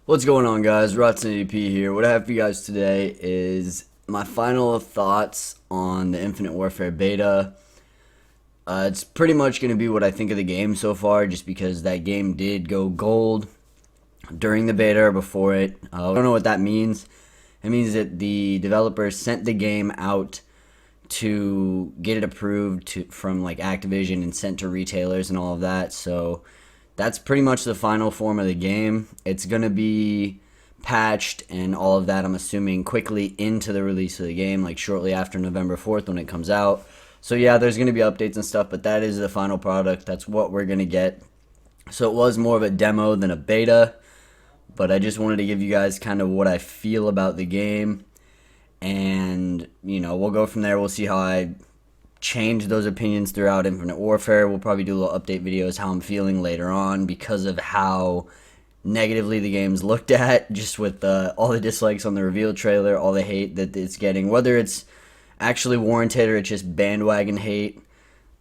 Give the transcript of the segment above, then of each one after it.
What's going on, guys? Rotten ADP here. What I have for you guys today is my final thoughts on the Infinite Warfare beta. It's pretty much going to be what I think of the game so far, just because that game did go gold during the beta or before it. I don't know what that means. It means that the developers sent the game out to get it approved from like Activision and sent to retailers and all of that. So that's pretty much the final form of the game. It's going to be patched and all of that, I'm assuming, quickly into the release of the game, like shortly after November 4th when it comes out. So yeah, there's going to be updates and stuff, but that is the final product. That's what we're going to get. So it was more of a demo than a beta, but I just wanted to give you guys kind of what I feel about the game. And, we'll go from there. We'll see how I change those opinions throughout Infinite Warfare. We'll probably do little update videos how I'm feeling later on because of how negatively the game's looked at, just with all the dislikes on the reveal trailer, all the hate that it's getting, whether it's actually warranted or it's just bandwagon hate.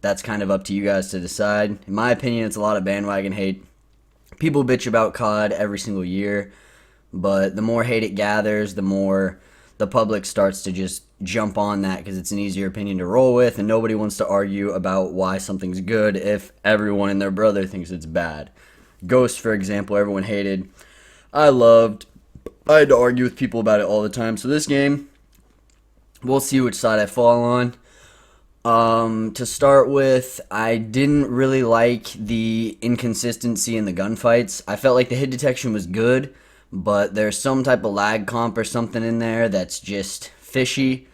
That's kind of up to you guys to decide. In my opinion, it's a lot of bandwagon hate. People bitch about COD every single year, but the more hate it gathers, the more the public starts to just jump on that because it's an easier opinion to roll with, and nobody wants to argue about why something's good if everyone and their brother thinks it's bad. Ghost, for example, everyone hated. I loved. I had to argue with people about it all the time. So this game, we'll see which side I fall on. To start with, I didn't really like the inconsistency in the gunfights. I felt like the hit detection was good, but there's some type of lag comp or something in there that's just fishy.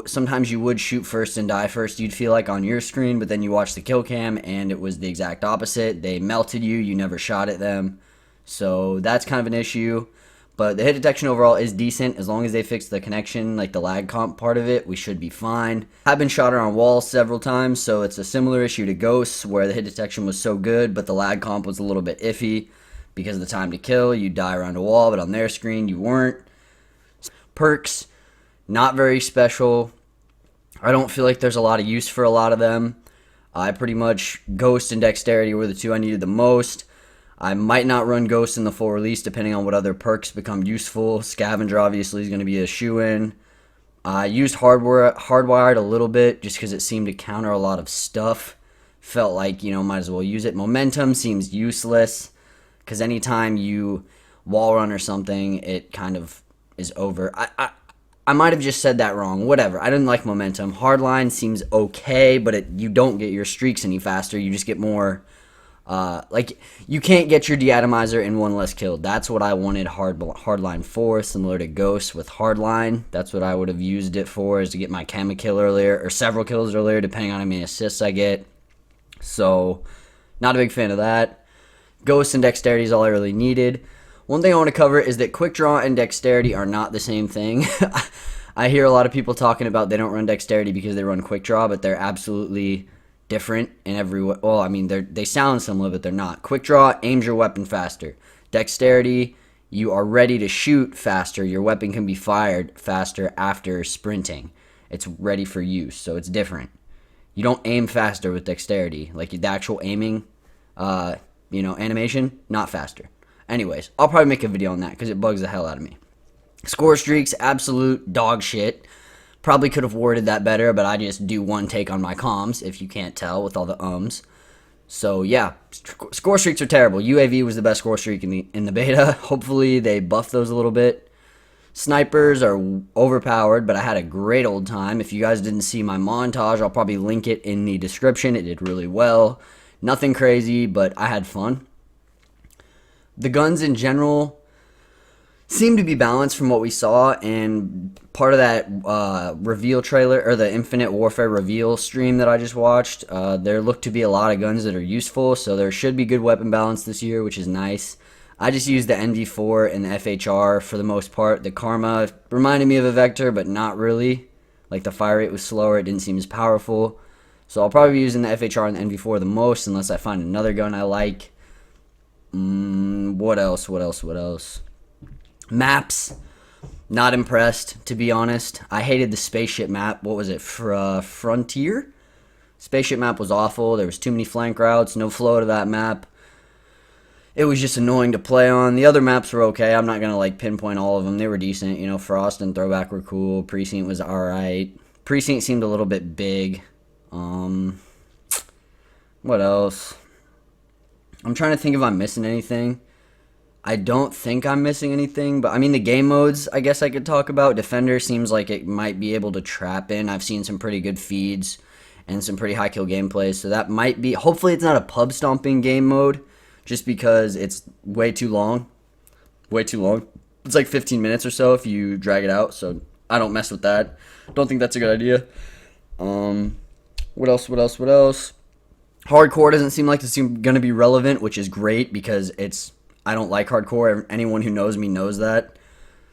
Sometimes you would shoot first and die first, you'd feel like on your screen, but then you watch the kill cam and it was the exact opposite. They melted you, you never shot at them. So that's kind of an issue. But the hit detection overall is decent. As long as they fix the connection, like the lag comp part of it, we should be fine. I've been shot around walls several times, so it's a similar issue to Ghosts, where the hit detection was so good, but the lag comp was a little bit iffy. Because of the time to kill, you die around a wall, but on their screen, you weren't. Perks, not very special. I don't feel like there's a lot of use for a lot of them. Pretty much, Ghost and Dexterity were the two I needed the most. I might not run Ghost in the full release, depending on what other perks become useful. Scavenger, obviously, is going to be a shoo-in. I used Hardwired a little bit, just because it seemed to counter a lot of stuff. Felt like, might as well use it. Momentum seems useless, because anytime you wall run or something, it kind of is over. I might have just said that wrong. Whatever. I didn't like Momentum. Hardline seems okay, but you don't get your streaks any faster. You just get more. You can't get your deatomizer in one less kill. That's what I wanted Hardline for, similar to Ghost with Hardline. That's what I would have used it for, is to get my Kama kill earlier, or several kills earlier, depending on how many assists I get. So, not a big fan of that. Ghost and Dexterity is all I really needed. One thing I want to cover is that Quick Draw and Dexterity are not the same thing. I hear a lot of people talking about they don't run Dexterity because they run Quick Draw, but they're absolutely different in every way. Well, I mean, they sound similar, but they're not. Quick Draw aims your weapon faster. Dexterity, you are ready to shoot faster. Your weapon can be fired faster after sprinting. It's ready for use, so it's different. You don't aim faster with Dexterity. Like the actual aiming, animation, not faster. Anyways, I'll probably make a video on that because it bugs the hell out of me. Score streaks, absolute dog shit. Probably could have worded that better, but I just do one take on my comms, if you can't tell, with all the ums. So, yeah, score streaks are terrible. UAV was the best score streak in the beta. Hopefully, they buff those a little bit. Snipers are overpowered, but I had a great old time. If you guys didn't see my montage, I'll probably link it in the description. It did really well. Nothing crazy, but I had fun. The guns in general seem to be balanced from what we saw, and part of that reveal trailer, or the Infinite Warfare reveal stream that I just watched, there looked to be a lot of guns that are useful, so there should be good weapon balance this year, which is nice. I just used the MV4 and the FHR for the most part. The Karma reminded me of a Vector, but not really. Like, the fire rate was slower, it didn't seem as powerful. So I'll probably be using the FHR and the MV4 the most, unless I find another gun I like. What else? Maps. Not impressed, to be honest. I hated the spaceship map. What was it? Frontier? Spaceship map was awful. There was too many flank routes. No flow to that map. it was just annoying to play on. The other maps were okay. I'm not going to like pinpoint all of them. They were decent. You know, Frost and Throwback were cool. Precinct was alright. Precinct seemed a little bit big. What else? I'm trying to think if I'm missing anything. I don't think I'm missing anything, but I mean the game modes I guess I could talk about. Defender seems like it might be able to trap in. I've seen some pretty good feeds and some pretty high kill gameplays, so that might be, hopefully it's not a pub stomping game mode just because it's way too long. Way too long. It's like 15 minutes or so if you drag it out, so I don't mess with that. Don't think that's a good idea. What else? Hardcore doesn't seem like it's going to be relevant, which is great because I don't like hardcore. Anyone who knows me knows that.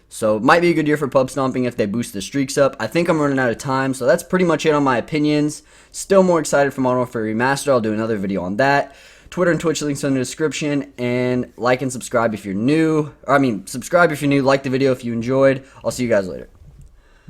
So it might be a good year for pub stomping if they boost the streaks up. I think I'm running out of time, so that's pretty much it on my opinions. Still more excited for Modern Warfare Remastered. I'll do another video on that. Twitter and Twitch links in the description, and like and subscribe if you're new. Subscribe if you're new, like the video if you enjoyed. I'll see you guys later.